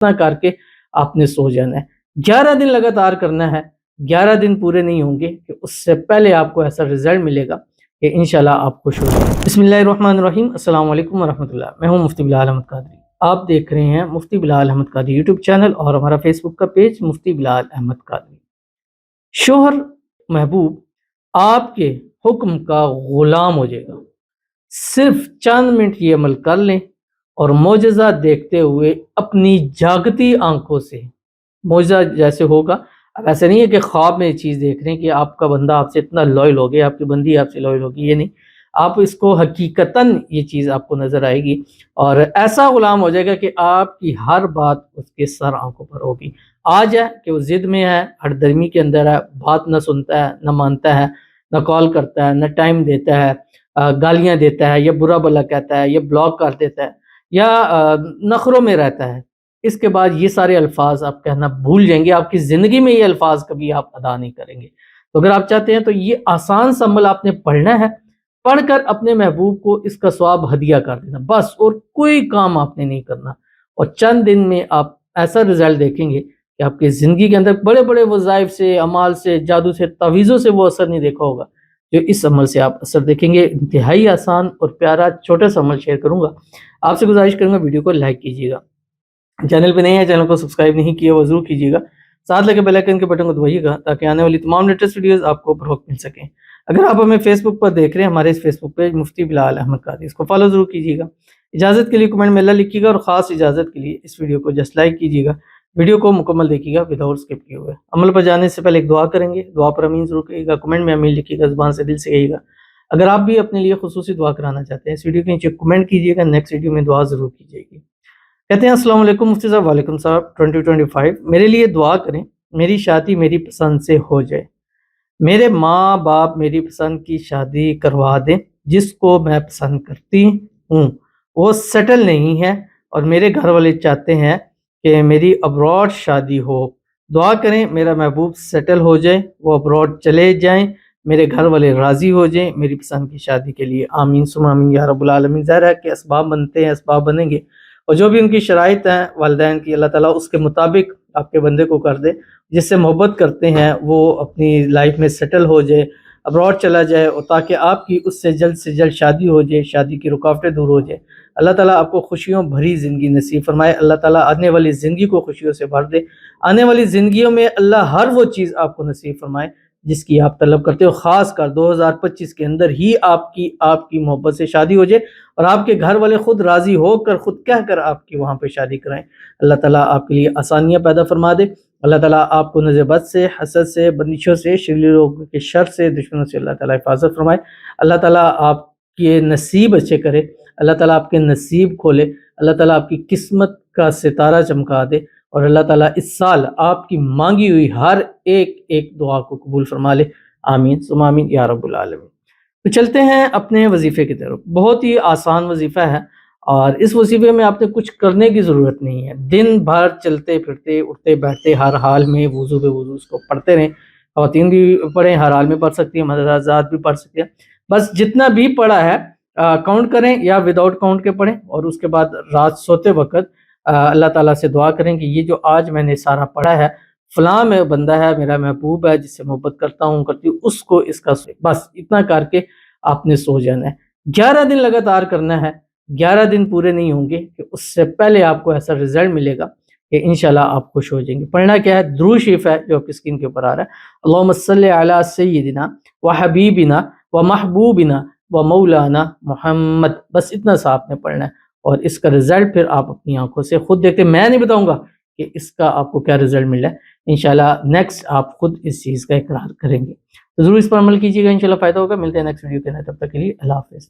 اتنا کر کے آپ نے سو جانا ہے. 11 دن لگاتار کرنا ہے. 11 دن پورے نہیں ہوں گے کہ اس سے پہلے آپ کو ایسا رزلٹ ملے گا کہ انشاءاللہ آپ خوش ہو جائیں. بسم اللہ الرحمن الرحیم. السلام علیکم ورحمۃ اللہ. میں ہوں مفتی بلال احمد قادری. آپ دیکھ رہے ہیں مفتی بلال احمد قادری یوٹیوب چینل اور ہمارا فیس بک کا پیج مفتی بلال احمد قادری. شوہر محبوب آپ کے حکم کا غلام ہو جائے گا. صرف چند منٹ یہ عمل کر لیں اور معجزہ دیکھتے ہوئے اپنی جاگتی آنکھوں سے معجزہ جیسے ہوگا. اب ایسا نہیں ہے کہ خواب میں یہ چیز دیکھ رہے ہیں کہ آپ کا بندہ آپ سے اتنا لوئل ہو گیا, آپ کی بندی آپ سے لوئل ہوگی, یہ نہیں. آپ اس کو حقیقتاً یہ چیز آپ کو نظر آئے گی اور ایسا غلام ہو جائے گا کہ آپ کی ہر بات اس کے سر آنکھوں پر ہوگی. آج ہے کہ وہ ضد میں ہے, ہر درمی کے اندر ہے, بات نہ سنتا ہے, نہ مانتا ہے, نہ کال کرتا ہے, نہ ٹائم دیتا ہے, گالیاں دیتا ہے یا برا بھلا کہتا ہے یا بلاک کر دیتا ہے یا نخروں میں رہتا ہے. اس کے بعد یہ سارے الفاظ آپ کہنا بھول جائیں گے. آپ کی زندگی میں یہ الفاظ کبھی آپ ادا نہیں کریں گے. تو اگر آپ چاہتے ہیں تو یہ آسان سا عمل آپ نے پڑھنا ہے. پڑھ کر اپنے محبوب کو اس کا ثواب ہدیہ کر دینا بس, اور کوئی کام آپ نے نہیں کرنا. اور چند دن میں آپ ایسا رزلٹ دیکھیں گے کہ آپ کی زندگی کے اندر بڑے بڑے وظائف سے, اعمال سے, جادو سے, تعویذوں سے وہ اثر نہیں دیکھا ہوگا جو اس عمل سے آپ اثر دیکھیں گے. انتہائی آسان اور پیارا چھوٹا سا عمل شیئر کروں گا. آپ سے گزارش کروں گا ویڈیو کو لائک کیجیے گا. چینل پہ نہیں ہے, چینل کو سبسکرائب نہیں کیا وہ ضرور کیجیے گا. ساتھ لگے بیل آئیکن کے بٹن کو دبائیے گا تاکہ آنے والی تمام لیٹسٹ ویڈیوز آپ کو بروقت مل سکیں. اگر آپ ہمیں فیس بک پر دیکھ رہے ہیں, ہمارے اس فیس بک پیج مفتی بلال احمد قادری, اس کو فالو ضرور کیجیے گا. اجازت کے لیے کمنٹ میں اللہ لکھیے گا اور خاص اجازت کے لیے اس ویڈیو کو جسٹ لائک کیجیے گا. ویڈیو کو مکمل دیکھیے گا وداؤٹ اسکپ کیے ہوئے. عمل پر جانے سے پہلے ایک دعا کریں گے. دعا پر امین ضرور کہیے گا. کمنٹ میں امین لکھیے گا, زبان سے دل سے کہیے گا. اگر آپ بھی اپنے لیے خصوصی دعا کرانا چاہتے ہیں اس ویڈیو کے نیچے کمنٹ کیجیے گا, نیکسٹ ویڈیو میں دعا ضرور کیجیے گی. کہتے ہیں السلام علیکم مفتی صاحب. وعلیکم صاحب. 2025 میرے لیے دعا کریں, میری شادی میری پسند سے ہو جائے. میرے ماں باپ میری پسند کی شادی کروا دیں. جس کو میں پسند کرتی ہوں وہ سیٹل نہیں ہے اور میرے گھر والے چاہتے ہیں کہ میری ابراڈ شادی ہو. دعا کریں میرا محبوب سیٹل ہو جائے, وہ ابراڈ چلے جائیں, میرے گھر والے راضی ہو جائیں میری پسند کی شادی کے لیے. آمین ثم آمین یا رب العالمین. ظاہر ہے کہ اسباب بنتے ہیں, اسباب بنیں گے, اور جو بھی ان کی شرائط ہیں والدین کی, اللہ تعالیٰ اس کے مطابق آپ کے بندے کو کر دے. جس سے محبت کرتے ہیں وہ اپنی لائف میں سیٹل ہو جائے, ابراڈ چلا جائے, اور تاکہ آپ کی اس سے جلد شادی ہو جائے, شادی کی رکاوٹیں دور ہو جائے. اللہ تعالیٰ آپ کو خوشیوں بھری زندگی نصیب فرمائے. اللہ تعالیٰ آنے والی زندگی کو خوشیوں سے بھر دے. آنے والی زندگیوں میں اللہ ہر وہ چیز آپ کو نصیب فرمائے جس کی آپ طلب کرتے ہو. خاص کر 2025 کے اندر ہی آپ کی محبت سے شادی ہو جائے اور آپ کے گھر والے خود راضی ہو کر, خود کہہ کر آپ کی وہاں پہ شادی کرائیں. اللہ تعالیٰ آپ کے لیے آسانیاں پیدا فرما دے. اللہ تعالیٰ آپ کو نظر بد سے, حسد سے, بندشوں سے, شریروں لوگوں کے شر سے, دشمنوں سے اللہ تعالیٰ حفاظت فرمائے. اللہ تعالیٰ آپ کے نصیب اچھے کرے. اللہ تعالیٰ آپ کے نصیب کھولے. اللہ تعالیٰ آپ کی قسمت کا ستارہ چمکا دے. اور اللہ تعالیٰ اس سال آپ کی مانگی ہوئی ہر ایک دعا کو قبول فرما لے. آمین ثم آمین یا رب العالمین. تو چلتے ہیں اپنے وظیفے کی طرف. بہت ہی آسان وظیفہ ہے اور اس وظیفے میں آپ نے کچھ کرنے کی ضرورت نہیں ہے. دن بھر چلتے پھرتے, اٹھتے بیٹھتے, ہر حال میں وضو بے وضو اس کو پڑھتے رہیں. خواتین بھی پڑھیں, ہر حال میں پڑھ سکتی ہیں, حضرات بھی پڑھ سکتے ہیں. بس جتنا بھی پڑھا ہے کاؤنٹ کریں یا وداؤٹ کاؤنٹ کے پڑھیں, اور اس کے بعد رات سوتے وقت اللہ تعالیٰ سے دعا کریں کہ یہ جو آج میں نے سارا پڑھا ہے فلاں میں بندہ ہے, میرا محبوب ہے, جس سے محبت کرتا ہوں کرتی ہوں, اس کو اس کا بس اتنا کر کے آپ نے سو جانا ہے. 11 دن لگاتار کرنا ہے. 11 دن پورے نہیں ہوں گے کہ اس سے پہلے آپ کو ایسا رزلٹ ملے گا کہ انشاءاللہ آپ خوش ہو جائیں گے. پڑھنا کیا ہے؟ درود شریف ہے جو آپ کی اسکرین کے اوپر آ رہا ہے. اللہم صلی علی سیدنا و حبیبنا و محبوبنا و مولانا محمد. بس اتنا سا آپ نے پڑھنا ہے اور اس کا رزلٹ پھر آپ اپنی آنکھوں سے خود دیکھتے. میں نہیں بتاؤں گا کہ اس کا آپ کو کیا رزلٹ مل رہا ہے. انشاءاللہ نیکسٹ آپ خود اس چیز کا اقرار کریں گے. تو ضرور اس پر عمل کیجیے گا, انشاءاللہ فائدہ ہوگا. ملتے ہیں نیکسٹ ویڈیو کے اندر, تب تک کے لیے اللہ حافظ.